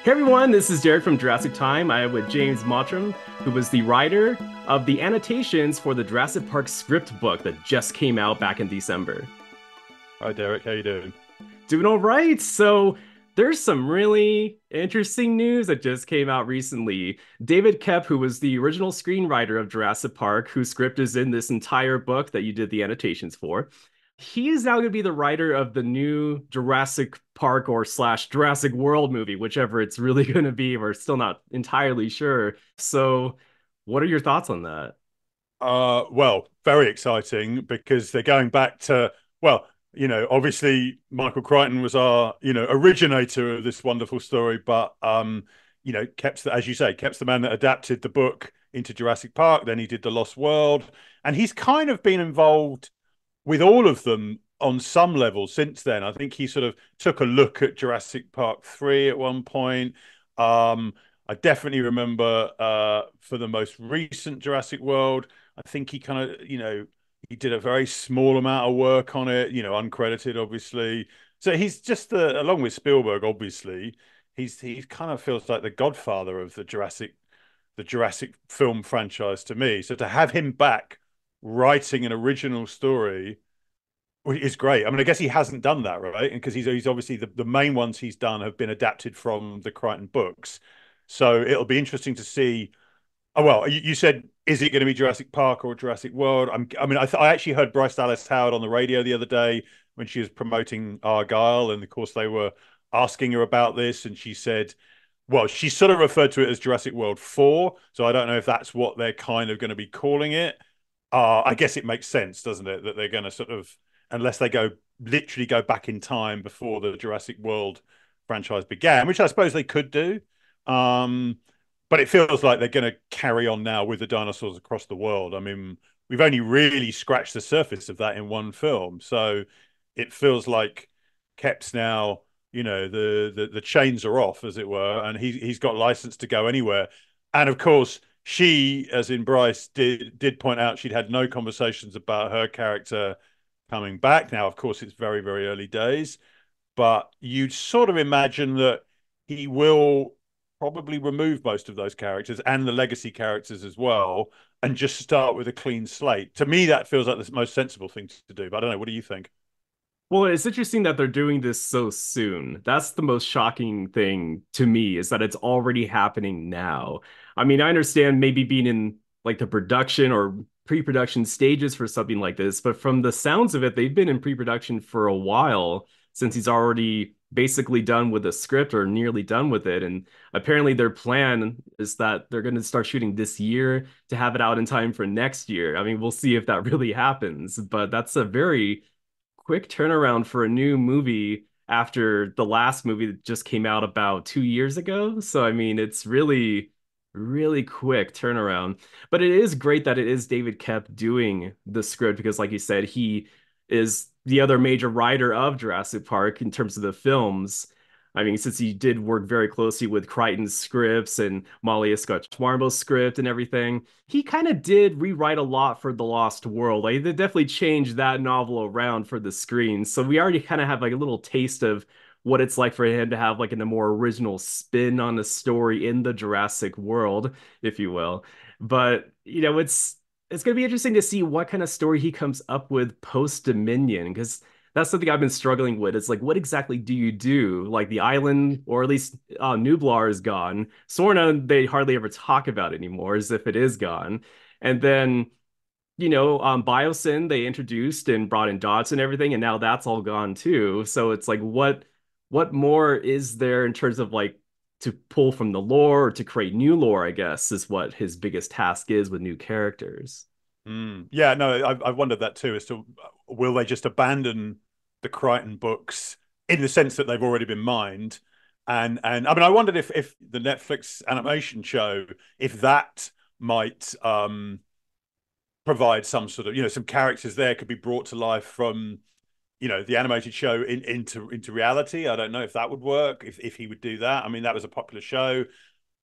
Hey everyone, this is Derek from Jurassic Time. I am with James Mottram, who was the writer of the annotations for the Jurassic Park script book that just came out back in December. Hi Derek, how you doing? Doing all right. So there's some really interesting news that just came out recently. David Koepp, who was the original screenwriter of Jurassic Park, whose script is in this entire book that you did the annotations for, he is now going to be the writer of the new Jurassic Park or slash Jurassic World movie, whichever it's really going to be. We're still not entirely sure. So, what are your thoughts on that? Well, very exciting because they're going back to, well, obviously Michael Crichton was our, originator of this wonderful story, but Koepp's as you say, Koepp's the man that adapted the book into Jurassic Park. Then he did The Lost World, and he's kind of been involved with all of them on some level since then. I think he sort of took a look at Jurassic Park 3 at one point. I definitely remember for the most recent Jurassic World, I think he kind of, he did a very small amount of work on it, uncredited, obviously. So he's just, along with Spielberg, obviously, he kind of feels like the godfather of the Jurassic film franchise to me. So to have him back writing an original story is great. I mean, I guess he hasn't done that, right? Because he's obviously the main ones he's done have been adapted from the Crichton books. So it'll be interesting to see. Oh well, you said, is it going to be Jurassic Park or Jurassic World? I actually heard Bryce Dallas Howard on the radio the other day when she was promoting Argyle, and of course they were asking her about this, and she said, well, she sort of referred to it as Jurassic World 4, so I don't know if that's what they're kind of going to be calling it. I guess it makes sense, doesn't it, that they're going to sort of, unless they literally go back in time before the Jurassic World franchise began, which I suppose they could do. Um, but it feels like they're going to carry on now with the dinosaurs across the world. I mean, we've only really scratched the surface of that in one film, so it feels like Koepp's now, the chains are off, as it were, and he's got license to go anywhere. And of course, she, as in Bryce, did point out she'd had no conversations about her character coming back. Now, of course, it's very, very early days, but you'd sort of imagine that he will probably remove most of those characters and the legacy characters as well, and just start with a clean slate. To me, that feels like the most sensible thing to do. But I don't know. What do you think? Well, it's interesting that they're doing this so soon. That's the most shocking thing to me is that it's already happening now. I mean, I understand maybe being in like the production or pre-production stages for something like this, but from the sounds of it, they've been in pre-production for a while since he's already basically done with the script or nearly done with it. And apparently their plan is that they're going to start shooting this year to have it out in time for next year. I mean, we'll see if that really happens, but that's a very quick turnaround for a new movie after the last movie that just came out about 2 years ago. So, I mean, it's really, really quick turnaround. But it is great that it is David Koepp doing the script because, like you said, he is the other major writer of Jurassic Park in terms of the films. I mean, since he did work very closely with Crichton's scripts and Malia Scotch Marmo's script and everything, he kind of did rewrite a lot for The Lost World. Like, they definitely changed that novel around for the screen. So we already kind of have like a little taste of what it's like for him to have like a more original spin on the story in the Jurassic World, if you will. But, it's going to be interesting to see what kind of story he comes up with post Dominion because that's something I've been struggling with. It's like, what exactly do you do? Like the island, or at least Nublar is gone. Sorna, they hardly ever talk about anymore, as if it is gone. And then, Biosyn they introduced and brought in dots and everything, and now that's all gone too. So it's like, what more is there in terms of like to pull from the lore or to create new lore? I guess is what his biggest task is with new characters. Yeah, no, I've wondered that too. As to will they just abandon the Crichton books in the sense that they've already been mined, and I mean, I wondered if the Netflix animation show, if that might provide some sort of, some characters there could be brought to life from, the animated show into reality. I don't know if that would work, if he would do that. I mean, that was a popular show.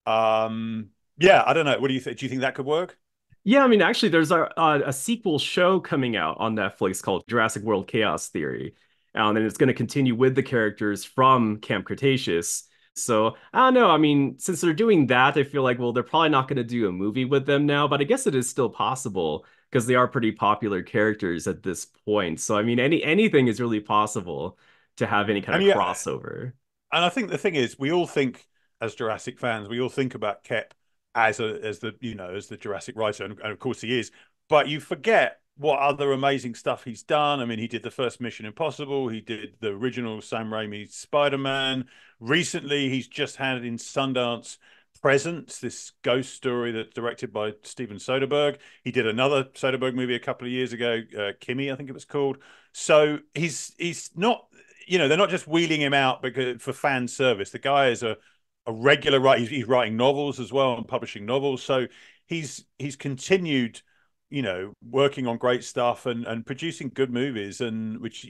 Yeah, I don't know. What do you think? Do you think that could work? Yeah, I mean, actually, there's a sequel show coming out on Netflix called Jurassic World Chaos Theory. And it's going to continue with the characters from Camp Cretaceous. So I don't know. I mean, since they're doing that, I feel like, well, they're probably not going to do a movie with them now, but I guess it is still possible because they are pretty popular characters at this point. So I mean, anything is really possible to have any kind And of yeah, crossover. and I think the thing is, we all think as Jurassic fans, we all think about Koepp as the as the Jurassic writer, and of course he is. But you forget what other amazing stuff he's done. I mean, he did the first Mission Impossible. He did the original Sam Raimi Spider-Man. Recently, he's just had in Sundance Presence, this ghost story that's directed by Steven Soderbergh. He did another Soderbergh movie a couple of years ago, Kimmy, I think it was called. So he's not, they're not just wheeling him out because for fan service. The guy is a regular writer. He's writing novels as well and publishing novels. So he's continued, working on great stuff and producing good movies, and which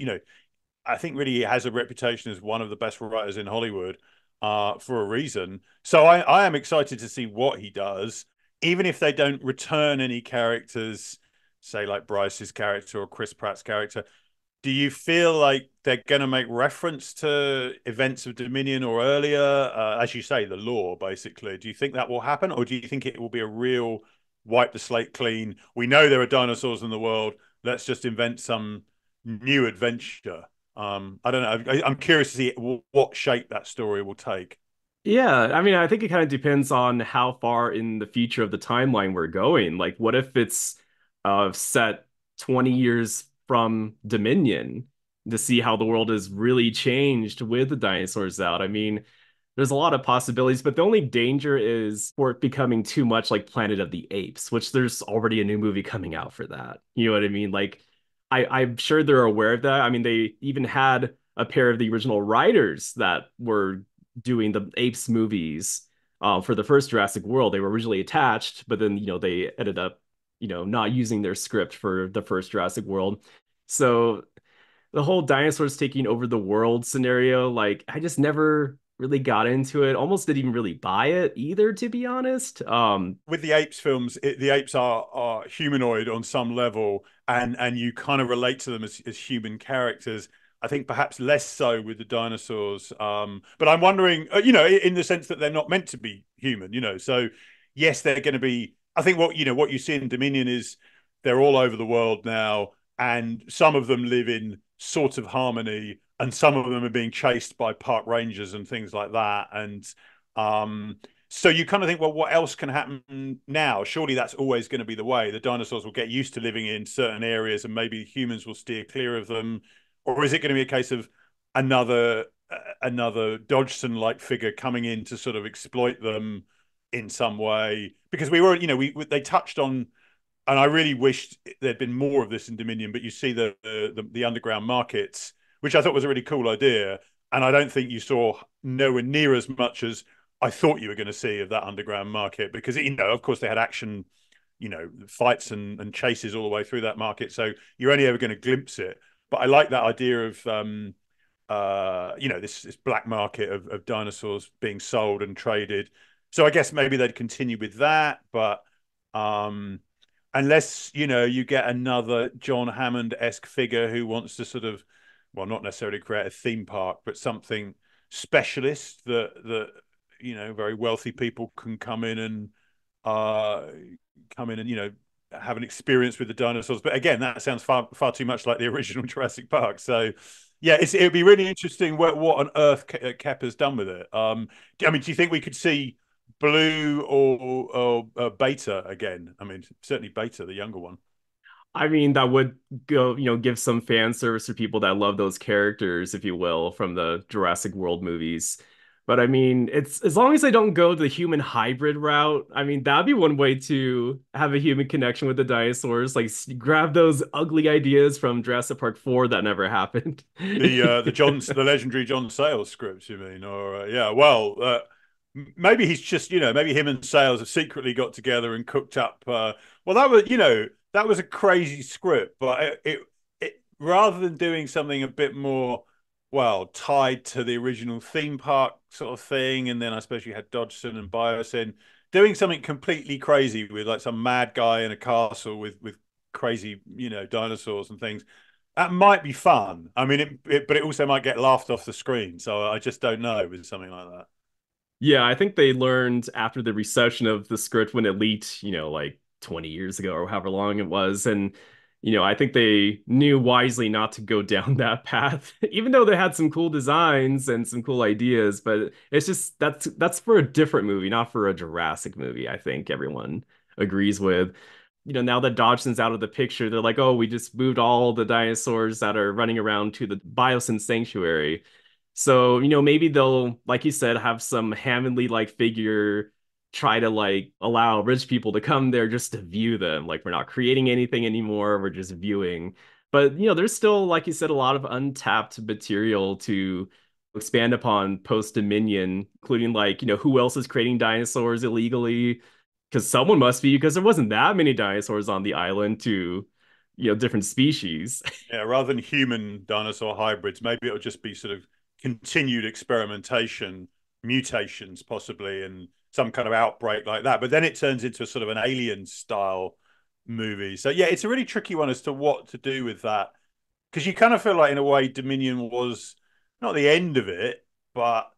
I think really has a reputation as one of the best writers in Hollywood, for a reason. So I am excited to see what he does, even if they don't return any characters, say like Bryce's character or Chris Pratt's character. Do you feel like they're going to make reference to events of Dominion or earlier, as you say, the lore, basically? Do you think that will happen, or do you think it will be a real wipe the slate clean? We know there are dinosaurs in the world. Let's just invent some new adventure. I don't know. I'm curious to see what shape that story will take. Yeah, I mean, I think it kind of depends on how far in the future of the timeline we're going. Like, what if it's set 20 years from Dominion to see how the world has really changed with the dinosaurs out? I mean, there's a lot of possibilities, but the only danger is for it becoming too much like Planet of the Apes, which there's already a new movie coming out for that. You know what I mean? Like, I'm sure they're aware of that. I mean, they even had a pair of the original writers that were doing the Apes movies for the first Jurassic World. They were originally attached, but then, they ended up, not using their script for the first Jurassic World. So the whole dinosaurs taking over the world scenario, like I just never really got into it. Almost didn't even really buy it either, to be honest. With the apes films, the apes are humanoid on some level, and you kind of relate to them as human characters. I think perhaps less so with the dinosaurs. But I'm wondering, in the sense that they're not meant to be human, So yes, they're going to be. I think what you see in Dominion is they're all over the world now, and some of them live in sort of harmony, and some of them are being chased by park rangers and things like that. And um, so you kind of think, well, what else can happen now? Surely that's always going to be the way. The dinosaurs will get used to living in certain areas, and maybe humans will steer clear of them. Or is it going to be a case of another another Dodgson-like figure coming in to sort of exploit them in some way? Because we were, they touched on, and I really wished there'd been more of this in Dominion. But you see the underground markets, which I thought was a really cool idea, and I don't think you saw nowhere near as much as I thought you were going to see of that underground market, because of course they had action, fights and chases all the way through that market, so you're only ever going to glimpse it. But I like that idea of this black market of dinosaurs being sold and traded. So I guess maybe they'd continue with that, but um, unless you get another John Hammond-esque figure who wants to sort of, well, not necessarily create a theme park, but something specialist that very wealthy people can uh come in and have an experience with the dinosaurs. But again, that sounds far too much like the original Jurassic Park. So yeah, it'd be really interesting what on earth Koepp has done with it. I mean, do you think we could see Blue or Beta again? I mean, certainly Beta, the younger one. I mean, that would go, give some fan service for people that love those characters, if you will, from the Jurassic World movies. But I mean, it's as long as they don't go the human hybrid route. I mean, that'd be one way to have a human connection with the dinosaurs. Like, grab those ugly ideas from Jurassic Park 4 that never happened. The legendary John Sayles script, you mean? Or yeah, well, maybe he's just maybe him and Sayles have secretly got together and cooked up. Well, that was a crazy script, but it rather than doing something a bit more, well, tied to the original theme park sort of thing, and then I suppose you had Dodgson and Bios in doing something completely crazy with like some mad guy in a castle with crazy dinosaurs and things. That might be fun. I mean, but it also might get laughed off the screen. So I just don't know with something like that. Yeah, I think they learned after the reception of the script when it leaked, like 20 years ago or however long it was. And, I think they knew wisely not to go down that path, even though they had some cool designs and some cool ideas. But it's just that's for a different movie, not for a Jurassic movie, I think everyone agrees with. Now that Dodgson's out of the picture, they're like, oh, we just moved all the dinosaurs that are running around to the Biosyn Sanctuary. So, maybe they'll, like you said, have some Hammondly like figure try to like allow rich people to come there just to view them. Like we're not creating anything anymore, we're just viewing. But, there's still, like you said, a lot of untapped material to expand upon post Dominion, including like, who else is creating dinosaurs illegally? Because someone must be, because there wasn't that many dinosaurs on the island to, different species. Yeah, rather than human dinosaur hybrids, maybe it'll just be sort of continued experimentation, mutations possibly, and some kind of outbreak like that. But then it turns into a sort of an alien style movie. So yeah, it's a really tricky one as to what to do with that. Because you kind of feel like in a way Dominion was not the end of it, but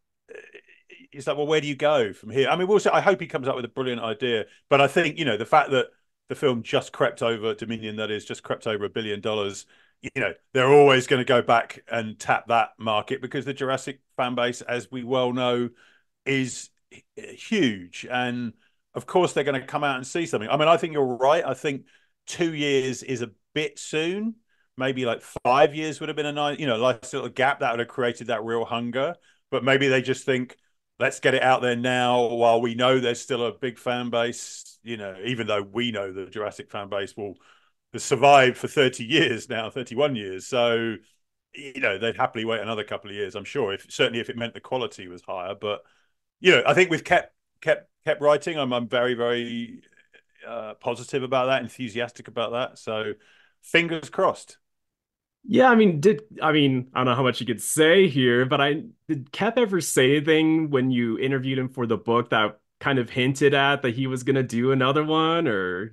it's like, well, where do you go from here? I mean, we'll see. I hope he comes up with a brilliant idea, but I think the fact that the film just crept over Dominion, that is, just crept over $1 billion. They're always going to go back and tap that market because the Jurassic fan base, as we well know, is huge, and of course they're going to come out and see something. I mean, I think you're right. I think 2 years is a bit soon. Maybe like 5 years would have been a nice, nice little gap that would have created that real hunger. But maybe they just think, let's get it out there now while we know there's still a big fan base. Even though we know the Jurassic fan base will has survived for 30 years now, 31 years. So, they'd happily wait another couple of years, I'm sure, certainly if it meant the quality was higher. But, I think with kept writing, I'm very, very positive about that, enthusiastic about that. So fingers crossed. Yeah, I don't know how much you could say here, but did Koepp ever say anything when you interviewed him for the book that kind of hinted at that he was gonna do another one or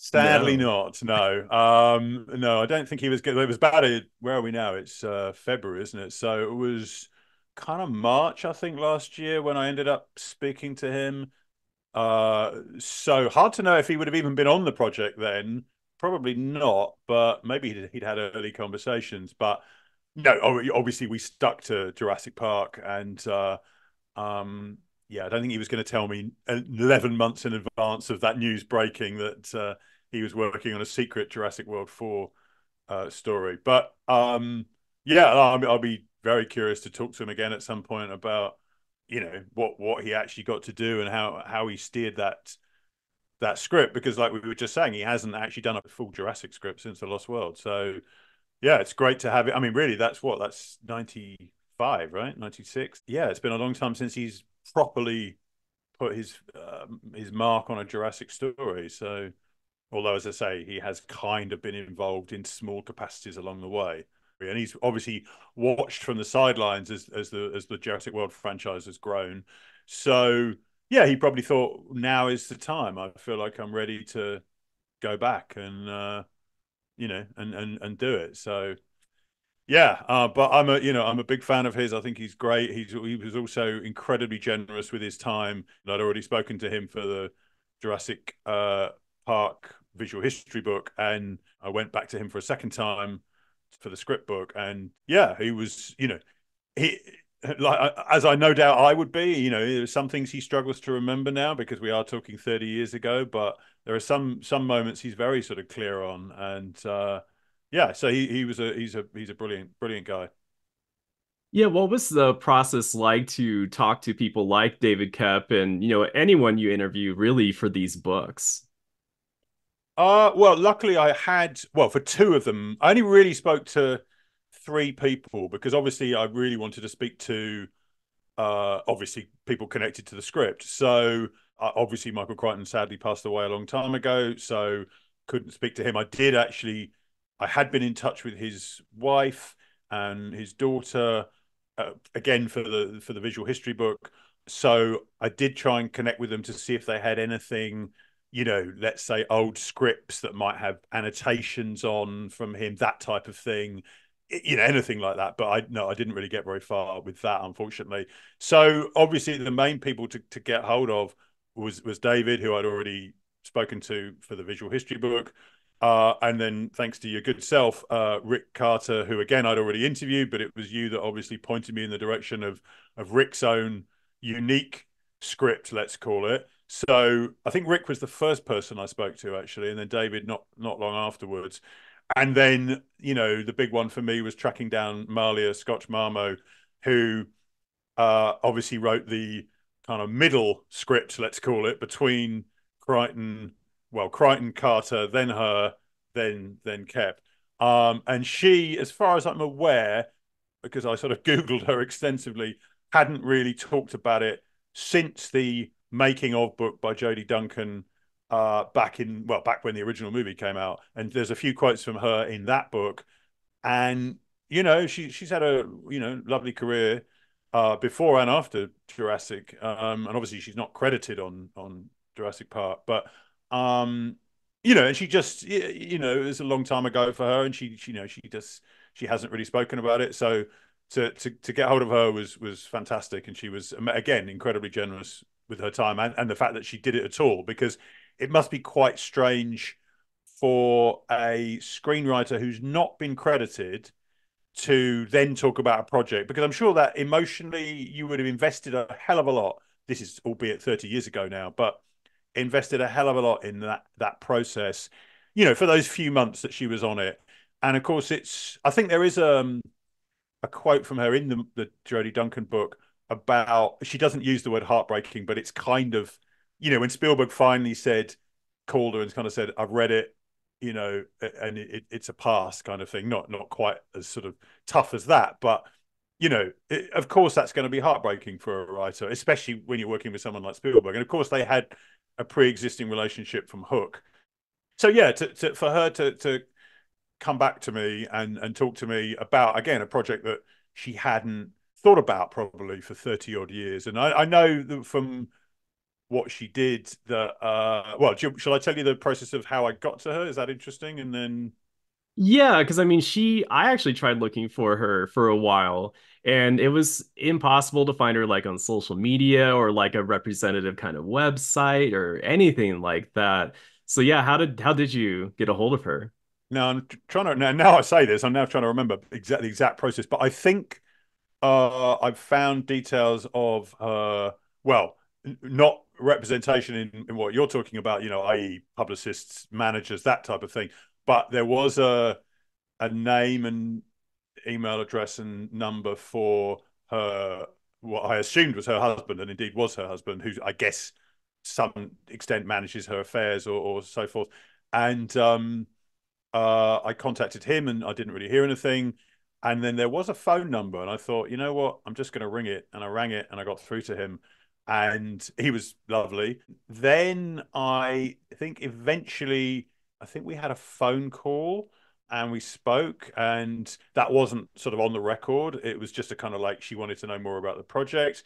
Sadly no? not. No. No, I don't think he was good. It was about it. Where are we now? It's February, isn't it? So it was kind of March, I think, last year when I ended up speaking to him. So hard to know if he would have even been on the project then. Probably not, but maybe he'd had early conversations. But no, obviously we stuck to Jurassic Park, and yeah, I don't think he was going to tell me 11 months in advance of that news breaking that he was working on a secret Jurassic World 4 story. But yeah, I'll be very curious to talk to him again at some point about what he actually got to do and how he steered that script, because like we were just saying, he hasn't actually done a full Jurassic script since The Lost World. So yeah, it's great to have it. I mean, really, that's 95, right? 96. Yeah, it's been a long time since he's properly put his mark on a Jurassic story. So although, as I say, he has kind of been involved in small capacities along the way, and he's obviously watched from the sidelines as the Jurassic World franchise has grown. So yeah, he probably thought now is the time. I feel like I'm ready to go back and and do it. So yeah, but I'm a big fan of his. I think he's great. He was also incredibly generous with his time. I'd already spoken to him for the Jurassic Park visual history book, and I went back to him for a second time for the script book. And yeah, he was, he like as I no doubt I would be. There's some things he struggles to remember now because we are talking 30 years ago, but there are some moments he's very sort of clear on, and yeah, so he's a brilliant guy. Yeah, what was the process like to talk to people like David Koepp and, anyone you interview really for these books? Well, luckily I had, well, for two of them, I only really spoke to three people because obviously I really wanted to speak to obviously people connected to the script. So obviously Michael Crichton sadly passed away a long time ago, so couldn't speak to him. I had been in touch with his wife and his daughter again for the visual history book. So I did try and connect with them to see if they had anything, let's say old scripts that might have annotations on from him, that type of thing. anything like that. But I didn't really get very far with that, unfortunately. So obviously the main people to get hold of was David, who I'd already spoken to for the visual history book. And then thanks to your good self, Rick Carter, who again I'd already interviewed, but it was you that obviously pointed me in the direction of Rick's own unique script, let's call it. So I think Rick was the first person I spoke to actually, and then David not long afterwards. And then, the big one for me was tracking down Malia Scotch Marmo, who obviously wrote the kind of middle script, let's call it, between Crichton, Crichton, Carter, then her, then Koepp. And she, as far as I'm aware, because I sort of Googled her extensively, hadn't really talked about it since the making of book by Jody Duncan back when the original movie came out. And there's a few quotes from her in that book. And, she's had a, lovely career before and after Jurassic. And obviously she's not credited on Jurassic Park, but, and she just, it was a long time ago for her, and she hasn't really spoken about it. So to get hold of her was fantastic. And she was, again, incredibly generous with her time and the fact that she did it at all, because it must be quite strange for a screenwriter who's not been credited to then talk about a project, because I'm sure that emotionally you would have invested a hell of a lot. This is albeit 30 years ago now, but invested a hell of a lot in that process, for those few months that she was on it. And of course, I think there is a quote from her in the Jody Duncan book about, she doesn't use the word heartbreaking, but it's kind of, when Spielberg finally called her and kind of said, I've read it, and it's a pass kind of thing. Not quite as sort of tough as that, but of course that's going to be heartbreaking for a writer, especially when you're working with someone like Spielberg. And of course they had a pre-existing relationship from Hook. So yeah, for her to come back to me and talk to me about, again, a project that she hadn't thought about probably for 30 odd years. And I know that from what she did that, shall I tell you the process of how I got to her? Is that interesting? And then, Yeah, because I mean, I actually tried looking for her for a while, and it was impossible to find her like on social media or like a representative kind of website or anything like that. So yeah, how did you get a hold of her? now I'm trying to, now I say this, I'm now trying to remember the exact process, but I think I've found details of well, not representation in what you're talking about, i.e., publicists, managers, that type of thing. But there was a name and email address and number for her, what I assumed was her husband, and indeed was her husband, who I guess to some extent manages her affairs or so forth. And I contacted him and I didn't really hear anything. And then there was a phone number, and I thought, you know what, I'm just going to ring it. And I rang it and I got through to him, and he was lovely. Then I think eventually, I think we had a phone call and we spoke, and that wasn't sort of on the record. It was just a kind of like, she wanted to know more about the project.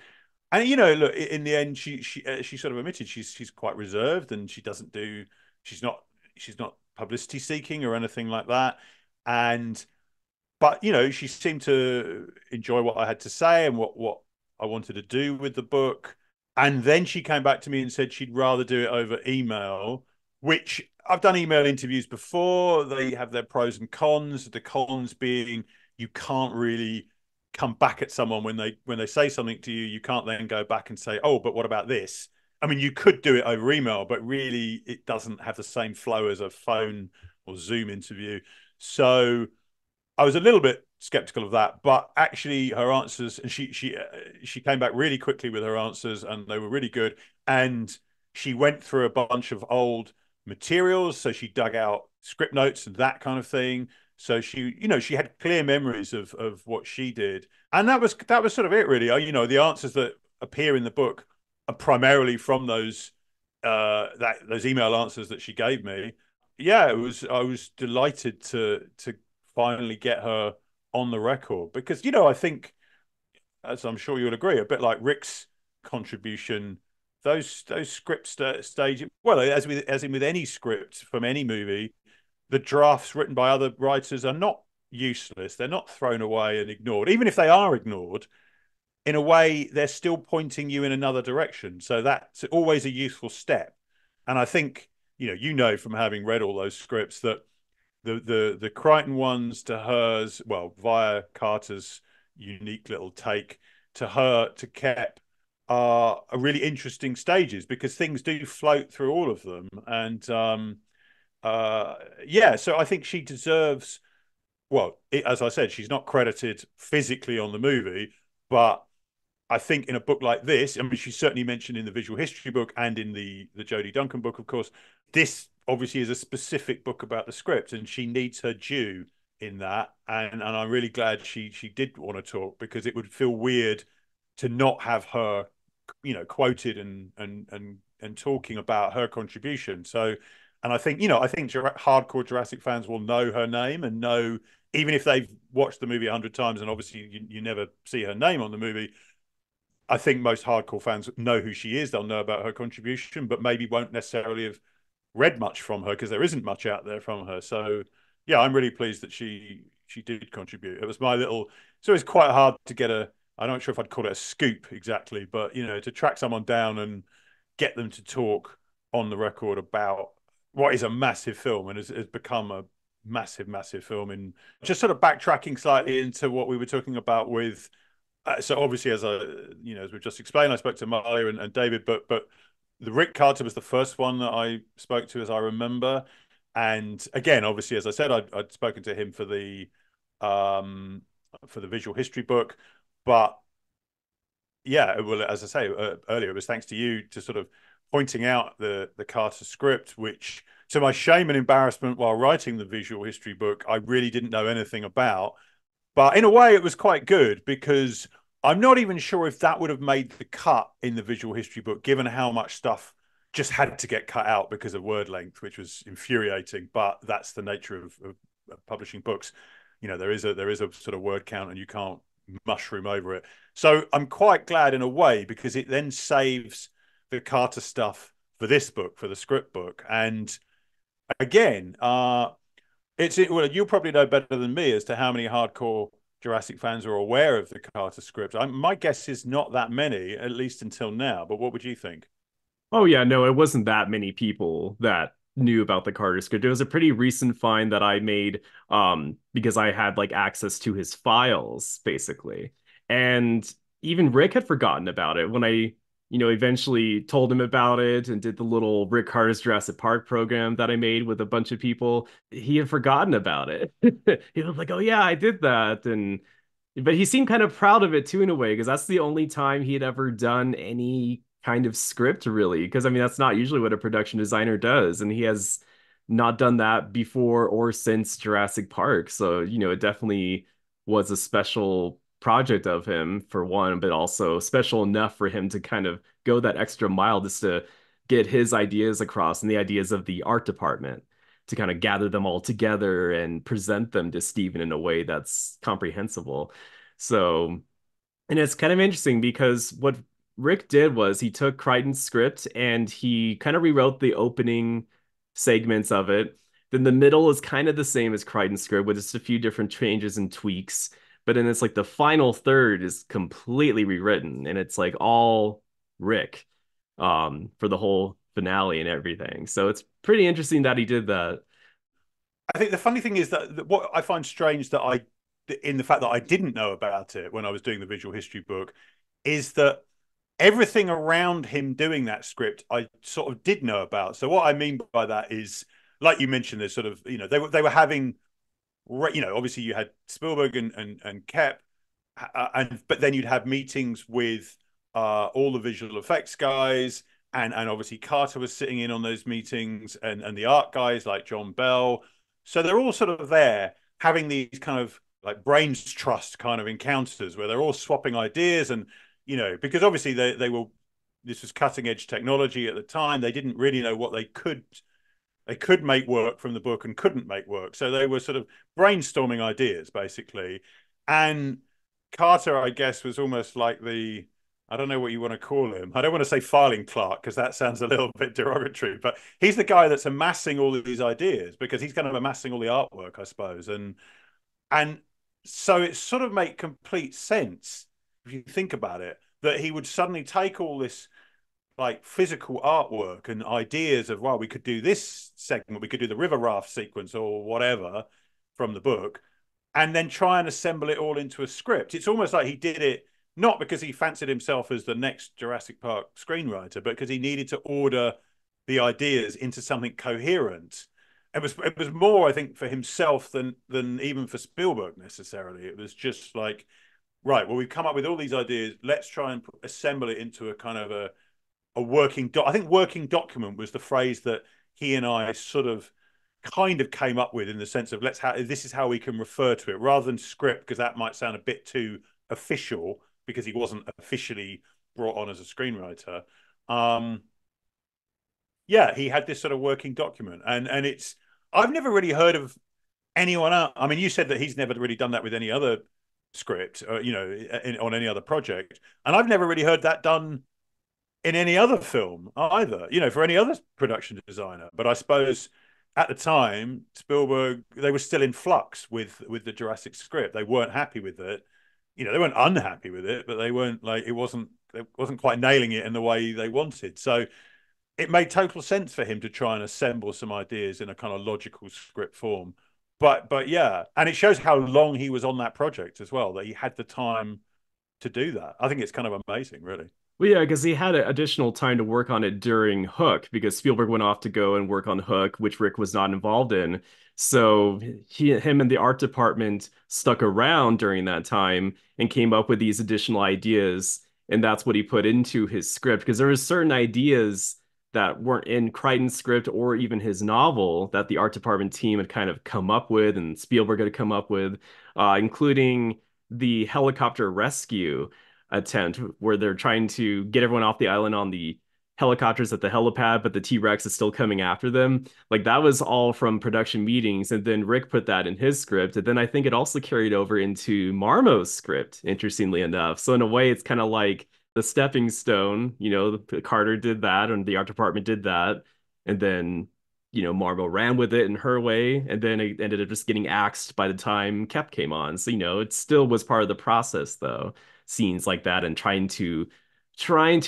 And look, in the end, she sort of admitted she's quite reserved, and she's not she's not publicity seeking or anything like that. And but she seemed to enjoy what I had to say and what I wanted to do with the book. And then she came back to me and said she'd rather do it over email, which I've done email interviews before. They have their pros and cons. The cons being, you can't really come back at someone when they say something to you. You can't then go back and say, oh, but what about this? I mean, you could do it over email, but really it doesn't have the same flow as a phone or Zoom interview. So I was a little bit skeptical of that, but actually her answers, and she came back really quickly with her answers, and they were really good. And she went through a bunch of old materials, so she dug out script notes and that kind of thing. So she had clear memories of what she did, and that was sort of it really. The answers that appear in the book are primarily from those email answers that she gave me. Yeah, I was delighted to finally get her on the record, because I think, as I'm sure you'll agree, a bit like Rick's contribution, those script stage, well, as in with any script from any movie, the drafts written by other writers are not useless. They're not thrown away and ignored. Even if they are ignored, in a way, they're still pointing you in another direction. So that's always a useful step. And I think, from having read all those scripts that the Crichton ones to hers, well, via Carter's unique little take to her to Koepp are really interesting stages because things do float through all of them. And yeah, so I think she deserves, well, as I said, she's not credited physically on the movie, but I think in a book like this, I mean, she's certainly mentioned in the visual history book and in the Jody Duncan book, of course. This obviously is a specific book about the script, and she needs her due in that. And I'm really glad she did want to talk because it would feel weird to not have her, quoted and talking about her contribution. So, and I think hardcore Jurassic fans will know her name and know, even if they've watched the movie 100 times, and obviously you never see her name on the movie. I think most hardcore fans know who she is. They'll know about her contribution, but maybe won't necessarily have read much from her because there isn't much out there from her. So, yeah, I'm really pleased that she did contribute. It was my little. So it's quite hard to get a. I'm not sure if I'd call it a scoop exactly, but to track someone down and get them to talk on the record about what is a massive film and has become a massive, massive film. And just sort of backtracking slightly into what we were talking about with so obviously, as we've just explained, I spoke to Malia and David, but the Rick Carter was the first one that I spoke to, as I remember. And again, obviously, as I said, I'd spoken to him for the visual history book, but yeah, well, as I say earlier, it was thanks to you to sort of pointing out the Carter script, which, to my shame and embarrassment while writing the visual history book, I really didn't know anything about. But in a way, it was quite good because I'm not even sure if that would have made the cut in the visual history book, given how much stuff just had to get cut out because of word length, which was infuriating. But that's the nature of publishing books. There is a sort of word count, and you can't mushroom over it. So I'm quite glad in a way because it then saves the Carter stuff for this book, for the script book. And again, well, you'll probably know better than me as to how many hardcore Jurassic fans are aware of the Carter script. My guess is not that many, at least until now. But what would you think? Oh yeah, no, it wasn't that many people that knew about the Carter script. It was a pretty recent find that I made because I had like access to his files basically. And even Rick had forgotten about it when I, eventually told him about it and did the little Rick Carter's Jurassic Park program that I made with a bunch of people. He had forgotten about it. He was like, "Oh yeah, I did that." And but he seemed kind of proud of it too in a way because that's the only time he had ever done any kind of script really, because I mean that's not usually what a production designer does, and he has not done that before or since Jurassic Park. So it definitely was a special project of him for one, but also special enough for him to kind of go that extra mile just to get his ideas across and the ideas of the art department, to kind of gather them all together and present them to Steven in a way that's comprehensible. So, and it's kind of interesting because what Rick did was he took Crichton's script and he kind of rewrote the opening segments of it. Then the middle is kind of the same as Crichton's script with just a few different changes and tweaks. But then it's like the final third is completely rewritten and it's like all Rick for the whole finale and everything. So it's pretty interesting that he did that. I think the funny thing is that what I find strange in the fact that I didn't know about it when I was doing the visual history book, is that everything around him doing that script I sort of did know about. So what I mean by that is, like you mentioned, there's sort of they were having, obviously you had Spielberg and Koepp, but then you'd have meetings with all the visual effects guys, and obviously Carter was sitting in on those meetings, and the art guys like John Bell. So they're all sort of there having these kind of like brains trust kind of encounters where they're all swapping ideas, and because obviously they were, this was cutting edge technology at the time. They didn't really know what they could make work from the book and couldn't make work. So they were sort of brainstorming ideas basically. And Carter, I guess, was almost like I don't know what you want to call him. I don't want to say filing clerk because that sounds a little bit derogatory, but he's the guy that's amassing all of these ideas because he's kind of amassing all the artwork, I suppose. And And so it sort of make complete sense if you think about it, that he would suddenly take all this like physical artwork and ideas of, well, we could do this segment, we could do the river raft sequence or whatever from the book, and then try and assemble it all into a script. It's almost like he did it not because he fancied himself as the next Jurassic Park screenwriter, but because he needed to order the ideas into something coherent. It was more, I think, for himself than even for Spielberg necessarily. It was just like, right, well, we've come up with all these ideas. Let's try and assemble it into a kind of a working I think working document was the phrase that he and I sort of kind of came up with, in the sense of, this is how we can refer to it, rather than script, because that might sound a bit too official, because he wasn't officially brought on as a screenwriter. Um, yeah, he had this sort of working document, and it's, I've never really heard of anyone else. I mean, you said that he's never really done that with any other script, on any other project, and I've never really heard that done in any other film either, for any other production designer. But I suppose at the time, Spielberg, they were still in flux with the Jurassic script. They weren't happy with it. They weren't unhappy with it, but they weren't like, it wasn't quite nailing it in the way they wanted. So it made total sense for him to try and assemble some ideas in a kind of logical script form. But yeah, and it shows how long he was on that project as well, that he had the time to do that. I think it's kind of amazing, really. Well, yeah, because he had additional time to work on it during Hook, because Spielberg went off to go and work on Hook, which Rick was not involved in. So him and the art department stuck around during that time and came up with these additional ideas, and that's what he put into his script. Because there were certain ideas that weren't in Crichton's script or even his novel that the art department team had kind of come up with, and Spielberg had come up with, including the helicopter rescue attempt where they're trying to get everyone off the island on the helicopters at the helipad, but the T-Rex is still coming after them. Like that was all from production meetings, and then Rick put that in his script, and then I think it also carried over into Marmo's script, interestingly enough. So in a way, it's kind of like the stepping stone. Carter did that, and the art department did that, and then Marmo ran with it in her way, and then it ended up just getting axed by the time Koepp came on. So it still was part of the process, though, scenes like that, and trying to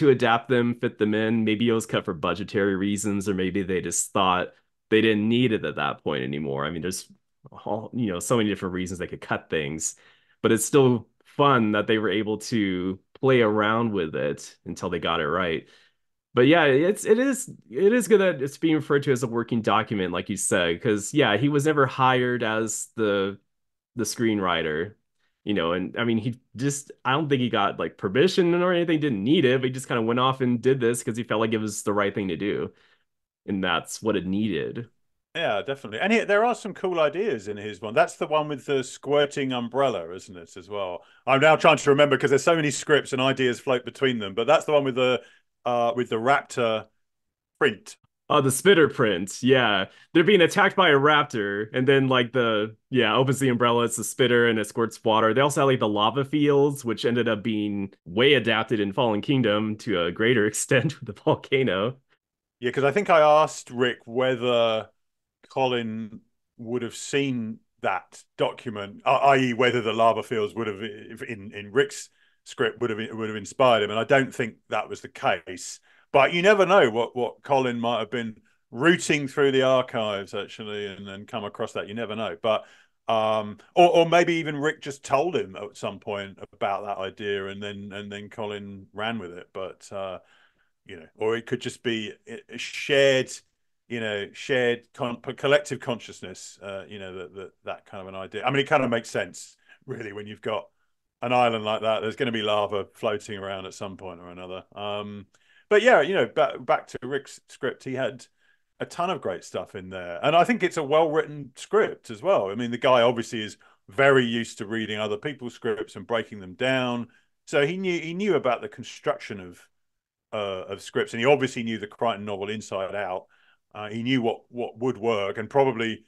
adapt them, fit them in. Maybe it was cut for budgetary reasons, or maybe they just thought they didn't need it at that point anymore. I mean, there's so many different reasons they could cut things, but it's still fun that they were able to play around with it until they got it right. But yeah, it is good that it's being referred to as a working document, like you said, because yeah, he was never hired as the screenwriter, and I mean, I don't think he got like permission or anything, didn't need it, but he just kind of went off and did this because he felt like it was the right thing to do, and that's what it needed. Yeah, definitely. And there are some cool ideas in his one. That's the one with the squirting umbrella, isn't it, as well? I'm now trying to remember because there's so many scripts and ideas float between them. But that's the one with the raptor print. Oh, the spitter print. Yeah. They're being attacked by a raptor, and then like opens the umbrella, it's the spitter and it squirts water. They also had like the lava fields, which ended up being way adapted in Fallen Kingdom to a greater extent with the volcano. Yeah, because I think I asked Rick whether Colin would have seen that document, i.e., whether the lava fields would have, in Rick's script, would have inspired him, and I don't think that was the case. But you never know what Colin might have been rooting through the archives actually, and then come across that. You never know, but or maybe even Rick just told him at some point about that idea, and then Colin ran with it. But or it could just be a collective consciousness, that kind of an idea. I mean, it kind of makes sense, really, when you've got an island like that. There's going to be lava floating around at some point or another. But yeah, back to Rick's script, he had a ton of great stuff in there, and I think it's a well-written script as well. I mean, the guy obviously is very used to reading other people's scripts and breaking them down, so he knew about the construction of scripts, and he obviously knew the Crichton novel inside out. He knew what would work, and probably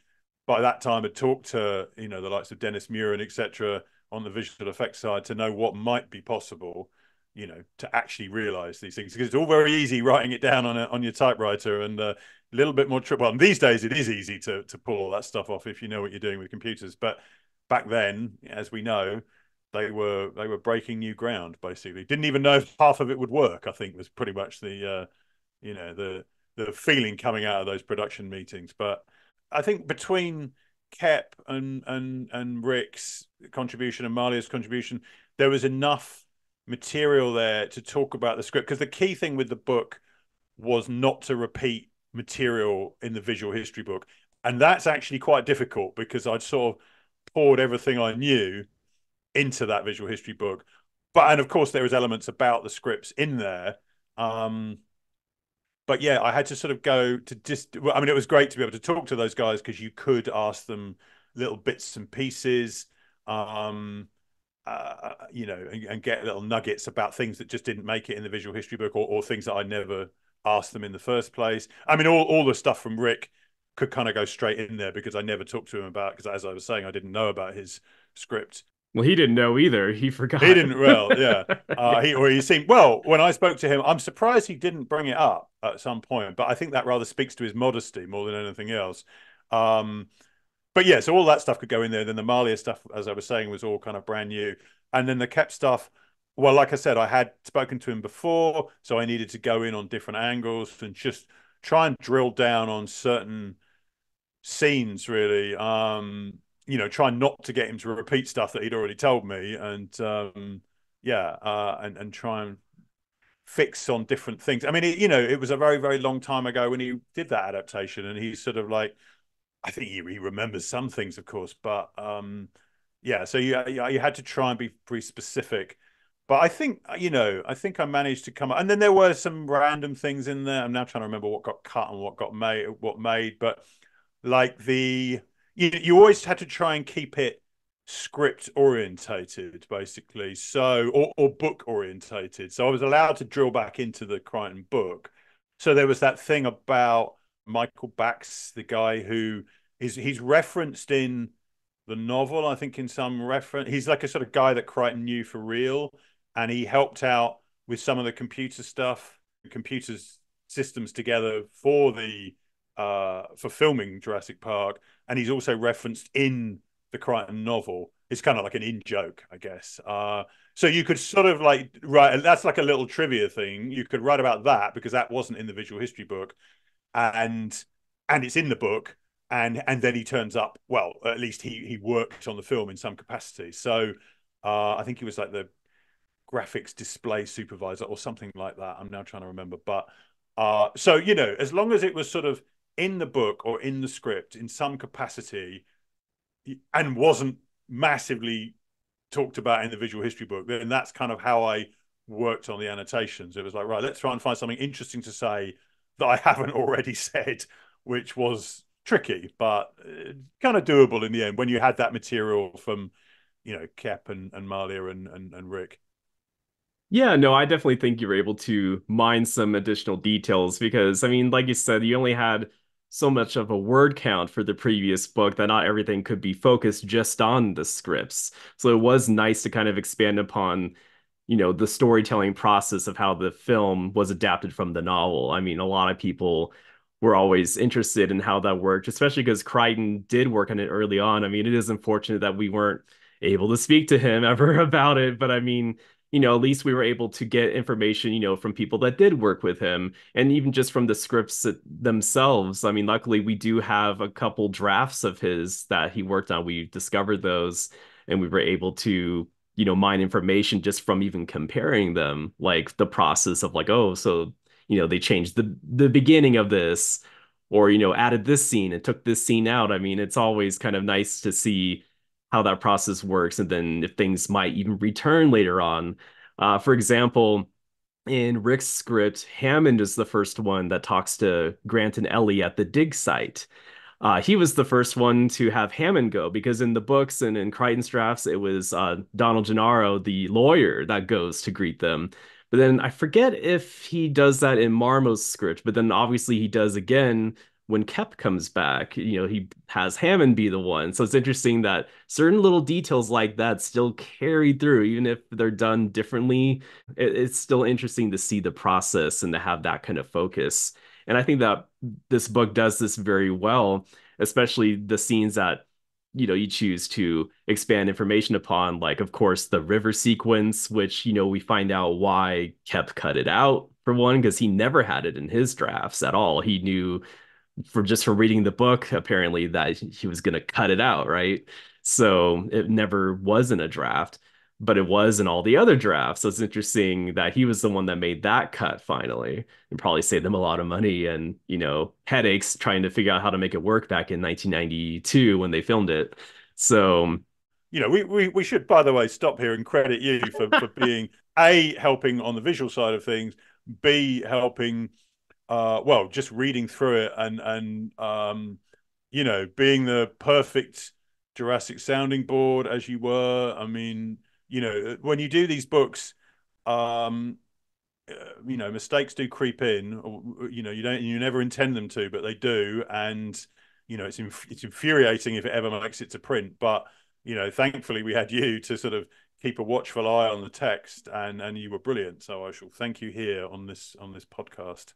by that time had talked to the likes of Dennis Muren, etc., on the visual effects side, to know what might be possible, to actually realize these things, because it's all very easy writing it down on your typewriter, and a little bit more well, these days it is easy to pull all that stuff off if you know what you're doing with computers, but back then, as we know, they were breaking new ground. Basically, didn't even know if half of it would work. I think was pretty much the feeling coming out of those production meetings. But I think between Koepp and Rick's contribution and Malia's contribution, there was enough material there to talk about the script, because the key thing with the book was not to repeat material in the visual history book. And that's actually quite difficult because I'd sort of poured everything I knew into that visual history book. But, and of course, there was elements about the scripts in there. But yeah, I had to sort of go to just, I mean, it was great to be able to talk to those guys because you could ask them little bits and pieces, and get little nuggets about things that just didn't make it in the visual history book, or things that I never asked them in the first place. I mean, all the stuff from Rick could kind of go straight in there because I never talked to him about, because as I was saying, I didn't know about his script. Well, he didn't know either. He He forgot. didn't, well, yeah. He seemed, well, when I spoke to him, I'm surprised he didn't bring it up at some point, but I think that rather speaks to his modesty more than anything else. Um, but yeah, so all that stuff could go in there. Then the Malia stuff, as I was saying, was all kind of brand new. And then the Koepp stuff, well, like I said, I had spoken to him before, so I needed to go in on different angles and just try and drill down on certain scenes, really. Try not to get him to repeat stuff that he'd already told me, and and try and fix on different things. I mean, it was a very, very long time ago when he did that adaptation, and he's sort of like, I think he remembers some things, of course, but so you had to try and be pretty specific. But I think I managed to come up, and then there were some random things in there. I'm now trying to remember what got cut and what made, but like you always had to try and keep it script orientated, basically, so or book orientated. So I was allowed to drill back into the Crichton book. So there was that thing about Michael Bax, the guy who he's referenced in the novel, I think, in some reference. He's like a sort of guy that Crichton knew for real, and he helped out with some of the computer stuff, computers systems together for filming Jurassic Park, and he's also referenced in the Crichton novel. It's kind of like an in joke, I guess. So you could sort of like write. That's like a little trivia thing. You could write about that because that wasn't in the visual history book, and it's in the book, and then he turns up. Well, at least he worked on the film in some capacity. So I think he was like the graphics display supervisor or something like that. I'm now trying to remember, but so as long as it was sort of in the book or in the script in some capacity and wasn't massively talked about in the visual history book, then that's kind of how I worked on the annotations. It was like, right, let's try and find something interesting to say that I haven't already said, which was tricky, but kind of doable in the end when you had that material from, Koepp and Malia and Rick. Yeah, no, I definitely think you were able to mine some additional details because, I mean, like you said, you only had so much of a word count for the previous book that not everything could be focused just on the scripts. So it was nice to kind of expand upon, the storytelling process of how the film was adapted from the novel. I mean, a lot of people were always interested in how that worked, especially because Crichton did work on it early on. I mean, it is unfortunate that we weren't able to speak to him ever about it, but I mean, at least we were able to get information, from people that did work with him, and even just from the scripts themselves. I mean, luckily we do have a couple drafts of his that he worked on. We discovered those, and we were able to, mine information just from even comparing them, like the process of like, oh, so, they changed the beginning of this, or, added this scene and took this scene out. I mean, it's always kind of nice to see how that process works, and then if things might even return later on. For example, in Rick's script, Hammond is the first one that talks to Grant and Ellie at the dig site. He was the first one to have Hammond go because in the books and in Crichton's drafts, it was Donald Gennaro, the lawyer, that goes to greet them. But then I forget if he does that in Marmo's script, but then obviously he does again when Koepp comes back. He has Hammond be the one. So it's interesting that certain little details like that still carry through, even if they're done differently. It's still interesting to see the process and to have that kind of focus. And I think that this book does this very well, especially the scenes that you choose to expand information upon, like, of course, the river sequence, which, we find out why Koepp cut it out for one, because he never had it in his drafts at all. He knew from reading the book, apparently, that he was going to cut it out, right? So it never was in a draft, but it was in all the other drafts. So it's interesting that he was the one that made that cut finally, and probably saved them a lot of money and, headaches trying to figure out how to make it work back in 1992 when they filmed it. So, We should, by the way, stop here and credit you for being A, helping on the visual side of things, B, helping well, just reading through it and being the perfect Jurassic sounding board as you were. I mean, when you do these books, um, mistakes do creep in. Or, you never intend them to, but they do, and it's infuriating if it ever makes it to print. But thankfully we had you to sort of keep a watchful eye on the text, and you were brilliant. So I shall thank you here on this podcast.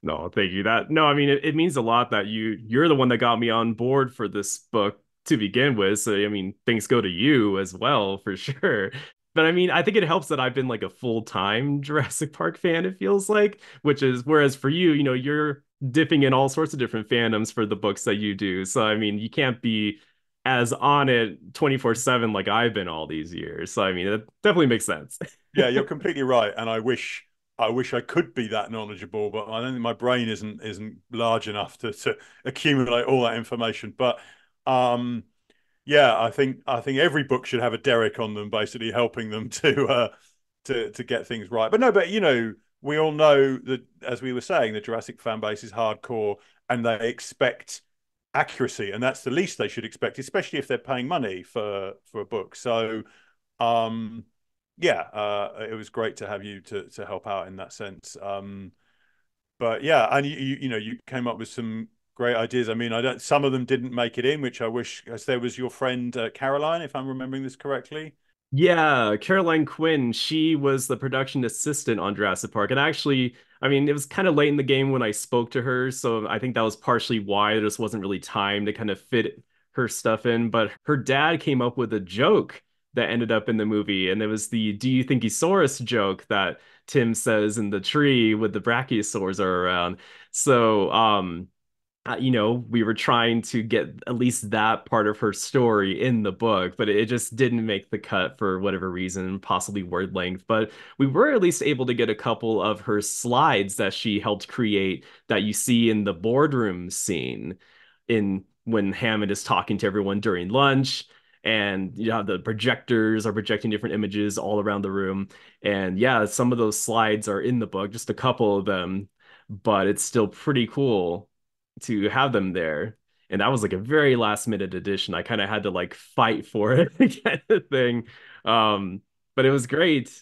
no, thank you. No, I mean, it means a lot that you're the one that got me on board for this book to begin with. So, I mean, thanks go to you as well, for sure. But I mean, I think it helps that I've been like a full-time Jurassic Park fan, it feels like, which is whereas for you, you're dipping in all sorts of different fandoms for the books that you do. So, I mean, you can't be as on it 24/7 like I've been all these years. So, I mean, it definitely makes sense. Yeah, you're completely right, and I wish I could be that knowledgeable, but I don't think my brain isn't large enough to accumulate all that information. But um, yeah, I think every book should have a Derrick on them, basically helping them to get things right. But no, but we all know that, as we were saying, the Jurassic fan base is hardcore, and they expect accuracy, and that's the least they should expect, especially if they're paying money for a book. So um, yeah, it was great to have you to help out in that sense. But yeah, and you came up with some great ideas. I mean, I don't. Some of them didn't make it in, which I wish. As there was your friend Caroline, if I'm remembering this correctly. Yeah, Caroline Quinn, she was the production assistant on Jurassic Park. And actually, I mean, it was kind of late in the game when I spoke to her, so I think that was partially why there just wasn't really time to kind of fit her stuff in. But her dad came up with a joke that ended up in the movie, and it was the "Do you think Saurus" joke that Tim says in the tree with the brachiosaurs are around. So, we were trying to get at least that part of her story in the book, but it just didn't make the cut for whatever reason, possibly word length. But we were at least able to get a couple of her slides that she helped create that you see in the boardroom scene in when Hammond is talking to everyone during lunch. And the projectors are projecting different images all around the room. And yeah, some of those slides are in the book, just a couple of them, but it's still pretty cool to have them there. And that was like a very last minute addition. I kind of had to like fight for it kind of thing. Um, but it was great.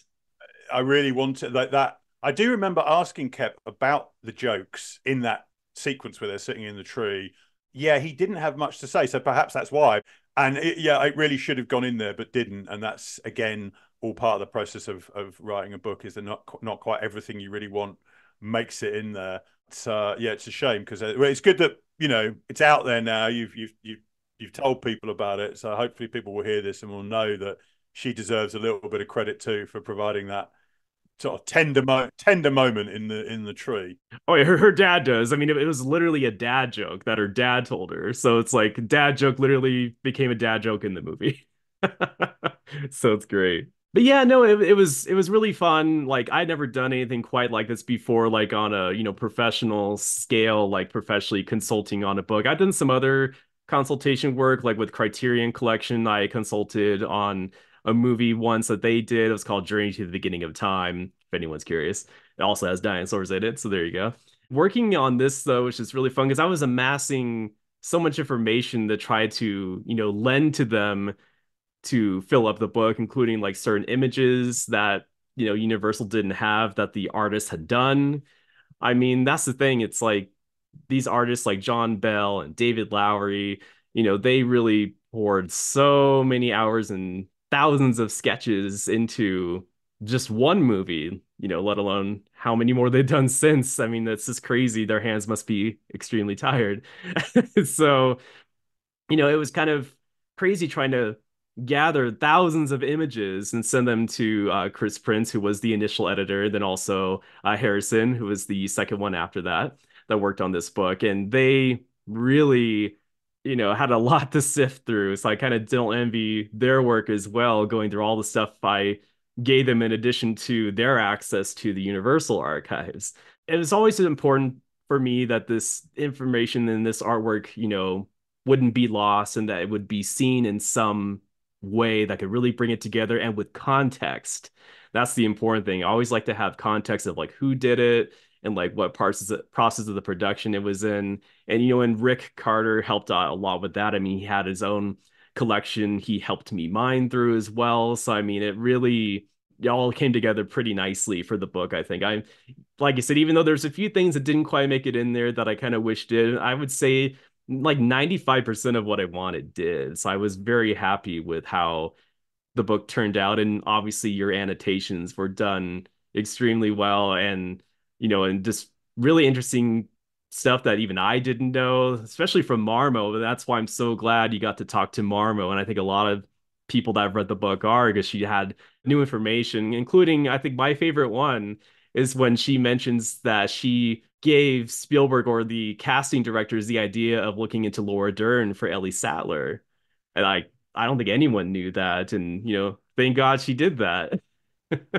I really wanted that. I do remember asking Koepp about the jokes in that sequence where they're sitting in the tree. Yeah, he didn't have much to say, so perhaps that's why. And yeah, it really should have gone in there, but didn't. And that's again all part of the process of writing a book, is that not quite everything you really want makes it in there. Yeah, it's a shame because it's good that it's out there now. You've told people about it, so hopefully people will hear this and will know that she deserves a little bit of credit too for providing that sort of tender moment in the tree. Oh yeah, her dad does. I mean, it was literally a dad joke that her dad told her. So it's like dad joke literally became a dad joke in the movie. So it's great. But yeah, no, it was really fun. Like I'd never done anything quite like this before, like on a, professional scale, like professionally consulting on a book. I've done some other consultation work, like with Criterion Collection. I consulted on a movie once that they did. It was called Journey to the Beginning of Time, if anyone's curious. It also has dinosaurs in it, so there you go. Working on this though, which is really fun because I was amassing so much information to try to, lend to them to fill up the book, including like certain images that, Universal didn't have that the artist had done. I mean, that's the thing. It's like these artists like John Bell and David Lowery, they really poured so many hours and thousands of sketches into just one movie, let alone how many more they've done since. I mean, that's just crazy. Their hands must be extremely tired. So, it was kind of crazy trying to gather thousands of images and send them to Chris Prince, who was the initial editor, then also Harrison, who was the second one after that, that worked on this book. And they really, had a lot to sift through. So I kind of don't envy their work as well, going through all the stuff I gave them in addition to their access to the Universal archives. It was always important for me that this information and this artwork, wouldn't be lost and that it would be seen in some way that could really bring it together and with context. That's the important thing. I always like to have context of like who did it and like what process of the production it was in. And and Rick Carter helped out a lot with that. I mean, he had his own collection he helped me mine through as well. So I mean, it all came together pretty nicely for the book, I think. I Like I said, even though there's a few things that didn't quite make it in there that I kind of wished did, I would say like 95% of what I wanted did. So I was very happy with how the book turned out. And obviously your annotations were done extremely well and just really interesting stuff that even I didn't know, especially from Marmo. That's why I'm so glad you got to talk to Marmo. And I think a lot of people that have read the book are because she had new information, including I think my favorite one is when she mentions that she gave Spielberg or the casting directors the idea of looking into Laura Dern for Ellie Sattler. And I don't think anyone knew that. And, thank God she did that.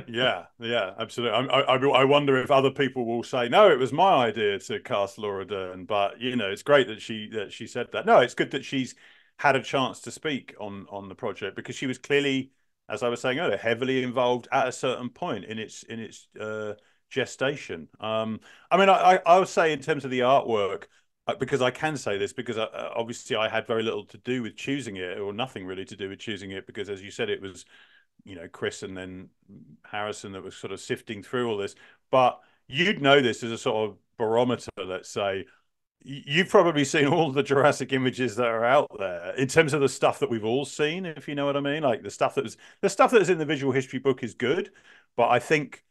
Yeah, yeah, absolutely. I wonder if other people will say, no, it was my idea to cast Laura Dern, but it's great that she said that. No, it's good that she's had a chance to speak on the project because she was clearly, as I was saying earlier, heavily involved at a certain point in its gestation. I mean, I would say in terms of the artwork, because I can say this because obviously I had very little to do with choosing it or nothing really to do with choosing it because as you said, it was Chris and then Harrison that was sort of sifting through all this. But you'd know this as a sort of barometer, let's say. You've probably seen all the Jurassic images that are out there in terms of the stuff that we've all seen, if you know what I mean. Like the stuff that is in the visual history book is good, but I think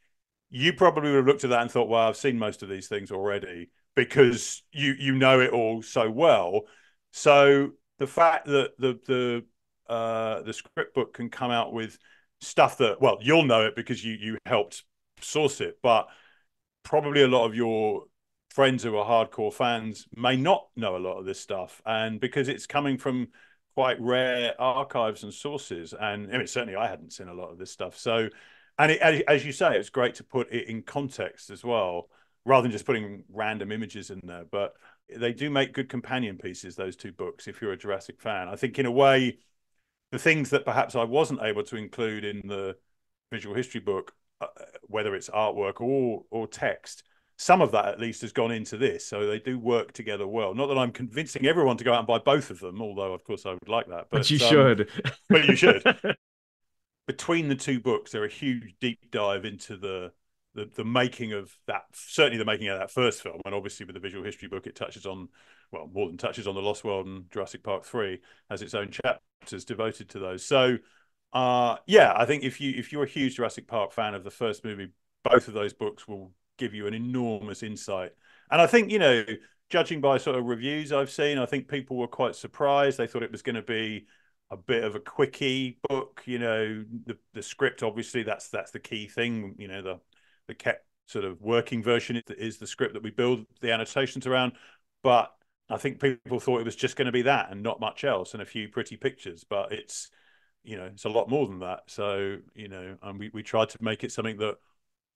you probably would have looked at that and thought, well, I've seen most of these things already because you know it all so well. So the fact that the script book can come out with stuff that, well, you'll know it because you helped source it, but probably a lot of your friends who are hardcore fans may not know a lot of this stuff, and because it's coming from quite rare archives and sources, and I mean, certainly I hadn't seen a lot of this stuff. So, and as you say, it's great to put it in context as well, rather than just putting random images in there. But they do make good companion pieces, those two books, if you're a Jurassic fan. I think in a way, the things that perhaps I wasn't able to include in the visual history book, whether it's artwork or text, some of that at least has gone into this. So they do work together well. Not that I'm convincing everyone to go out and buy both of them, although of course I would like that. But you should. But you should. Between the two books, they're a huge deep dive into the making of that, certainly the making of that first film, and obviously with the visual history book, it touches on, well, more than touches on the Lost World and Jurassic Park 3, has its own chapters devoted to those. So, yeah, I think if you're a huge Jurassic Park fan of the first movie, both of those books will give you an enormous insight. And I think judging by sort of reviews I've seen, I think people were quite surprised. They thought it was going to be a bit of a quickie book. The script, obviously, that's the key thing. The kept sort of working version is the script that we build the annotations around. But I think people thought it was just going to be that and not much else and a few pretty pictures. But it's a lot more than that. So and we tried to make it something that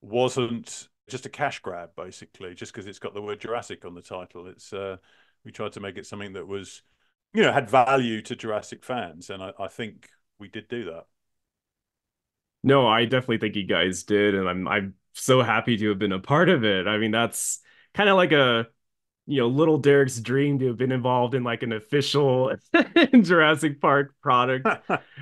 wasn't just a cash grab, basically, just because it's got the word Jurassic on the title. It's we tried to make it something that was had value to Jurassic fans, and I think we did do that. No, I definitely think you guys did, and I'm so happy to have been a part of it. I mean, that's kind of like a little Derek's dream to have been involved in like an official Jurassic Park product,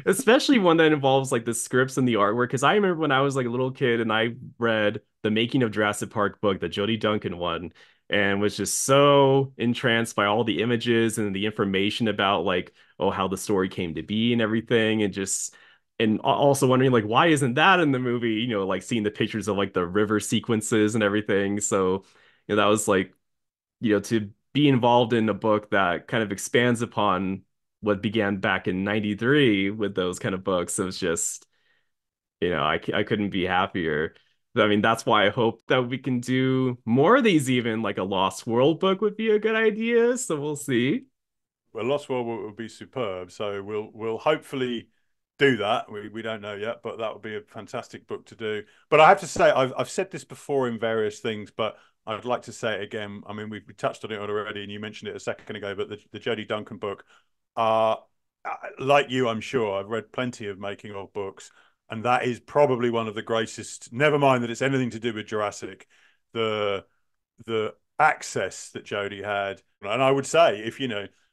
especially one that involves like the scripts and the artwork. Because I remember when I was like a little kid and I read the Making of Jurassic Park book, the Jody Duncan one, and was just so entranced by all the images and the information about like, oh, how the story came to be and everything, and also wondering like why isn't that in the movie? Like seeing the pictures of like the river sequences and everything. So, that was like to be involved in a book that kind of expands upon what began back in 93 with those kind of books. It was just, I couldn't be happier. I mean, that's why I hope that we can do more of these, even like a Lost World book would be a good idea. So we'll see. Well, Lost World will be superb. So we'll hopefully do that. We don't know yet, but that would be a fantastic book to do. But I have to say, I've said this before in various things, but I'd like to say it again. I mean, we touched on it already, and you mentioned it a second ago. But the Jody Duncan book, uh, like you, I'm sure I've read plenty of making of books, and that is probably one of the greatest. Never mind that it's anything to do with Jurassic, the the access that Jody had, and I would say, if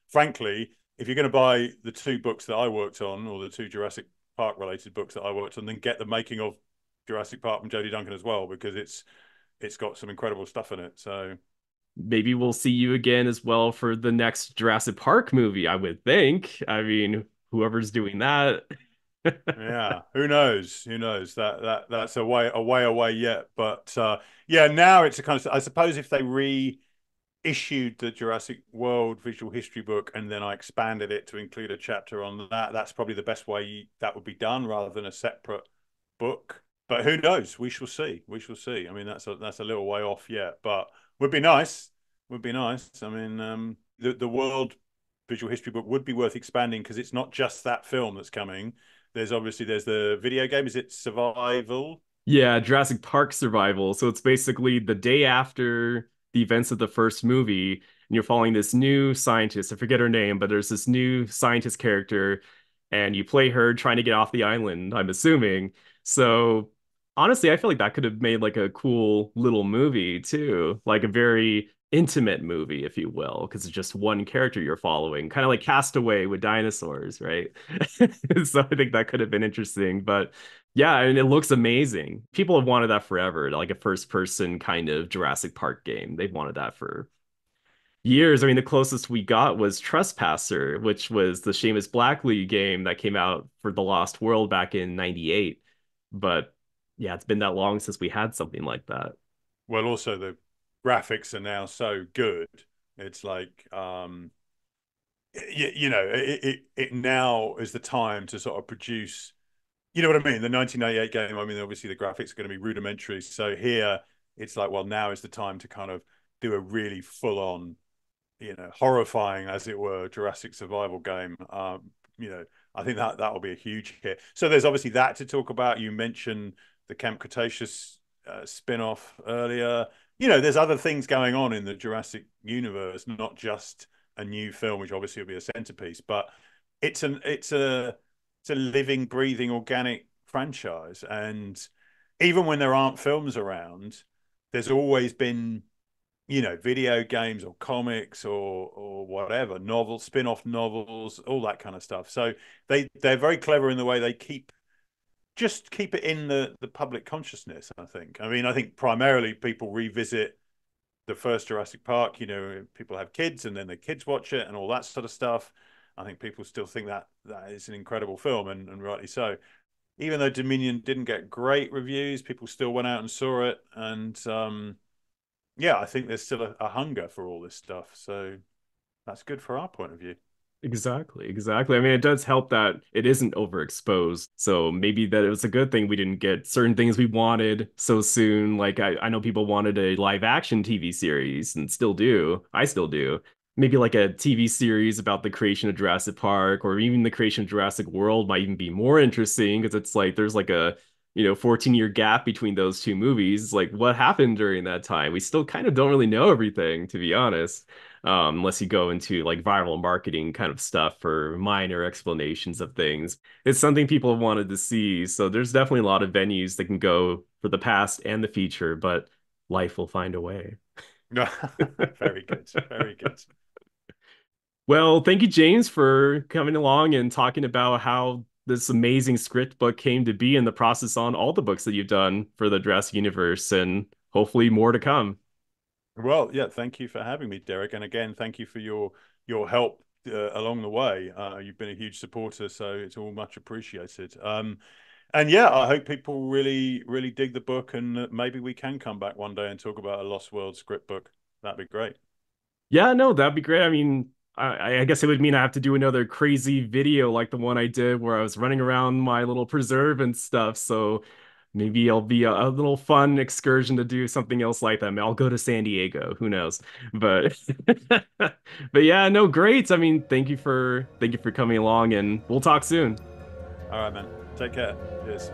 frankly, if you're going to buy the two books that I worked on, or the two Jurassic Park related books that I worked on, then get the making of Jurassic Park from Jody Duncan as well, because it's got some incredible stuff in it. So Maybe we'll see you again as well for the next Jurassic Park movie, I would think. I mean, whoever's doing that. yeah, who knows? Who knows? That's a way away yet. But yeah, now it's a kind of, I suppose, if they reissued the Jurassic World visual history book and then I expanded it to include a chapter on that, that's probably the best way that would be done, rather than a separate book. But who knows? We shall see. We shall see. I mean, that's a little way off yet, but would be nice. Would be nice. I mean, the world visual history book would be worth expanding, because it's not just that film that's coming. There's the video game. Is it Survival? Yeah, Jurassic Park Survival. So it's basically the day after the events of the first movie, and you're following this new scientist. I forget her name, but there's this new scientist character, and you play her trying to get off the island, I'm assuming. So honestly, I feel like that could have made like a cool little movie too, like a very intimate movie, if you will, because it's just one character you're following, kind of like Castaway with dinosaurs, right? So I think that could have been interesting, but yeah, and it looks amazing. People have wanted that forever, like a first person kind of Jurassic Park game. They've wanted that for years. I mean, the closest we got was Trespasser, which was the Seamus Blackley game that came out for The Lost World back in 98. But yeah, it's been that long since we had something like that. Well, also the graphics are now so good. It's like, it now is the time to sort of produce. You know what I mean? The 1998 game. I mean, obviously the graphics are going to be rudimentary. So here, it's like, well, now is the time to kind of do a really full on, horrifying, as it were, Jurassic survival game. I think that will be a huge hit. So there's obviously that to talk about. You mentioned the Camp Cretaceous spin-off earlier. There's other things going on in the Jurassic universe, not just a new film, which obviously will be a centerpiece, but it's a living, breathing, organic franchise. And even when there aren't films around, there's always been, video games or comics or whatever, novels, spin-off novels, all that kind of stuff. So they're very clever in the way they keep it in the public consciousness, I think. I mean, I think primarily people revisit the first Jurassic Park, people have kids and then the kids watch it and all that sort of stuff. I think people still think that is an incredible film, and rightly so. Even though Dominion didn't get great reviews, people still went out and saw it. And yeah, I think there's still a hunger for all this stuff. So that's good for our point of view. Exactly, exactly. I mean, it does help that it isn't overexposed. So maybe that it was a good thing we didn't get certain things we wanted so soon. Like I know people wanted a live action TV series and still do. I still do. Maybe like a TV series about the creation of Jurassic Park or even the creation of Jurassic World might even be more interesting because it's like there's like a 14-year gap between those two movies. Like what happened during that time? We still kind of don't really know everything, to be honest, unless you go into like viral marketing kind of stuff for minor explanations of things. It's something people have wanted to see. So there's definitely a lot of venues that can go for the past and the future, but life will find a way. Very good. Very good. Well, thank you, James, for coming along and talking about how this amazing script book came to be in the process on all the books that you've done for the Jurassic universe, and hopefully more to come. Well, yeah, thank you for having me, Derek. And again, thank you for your help along the way. You've been a huge supporter, so it's all much appreciated. And yeah, I hope people really, really dig the book, and maybe we can come back one day and talk about a Lost World script book. That'd be great. Yeah, no, that'd be great. I mean, I guess it would mean I have to do another crazy video like the one I did where I was running around my little preserve and stuff. So maybe it'll be a little fun excursion to do something else like that. I'll go to San Diego. Who knows? But but yeah, no, great. I mean, thank you for coming along, and we'll talk soon. All right, man. Take care. Cheers.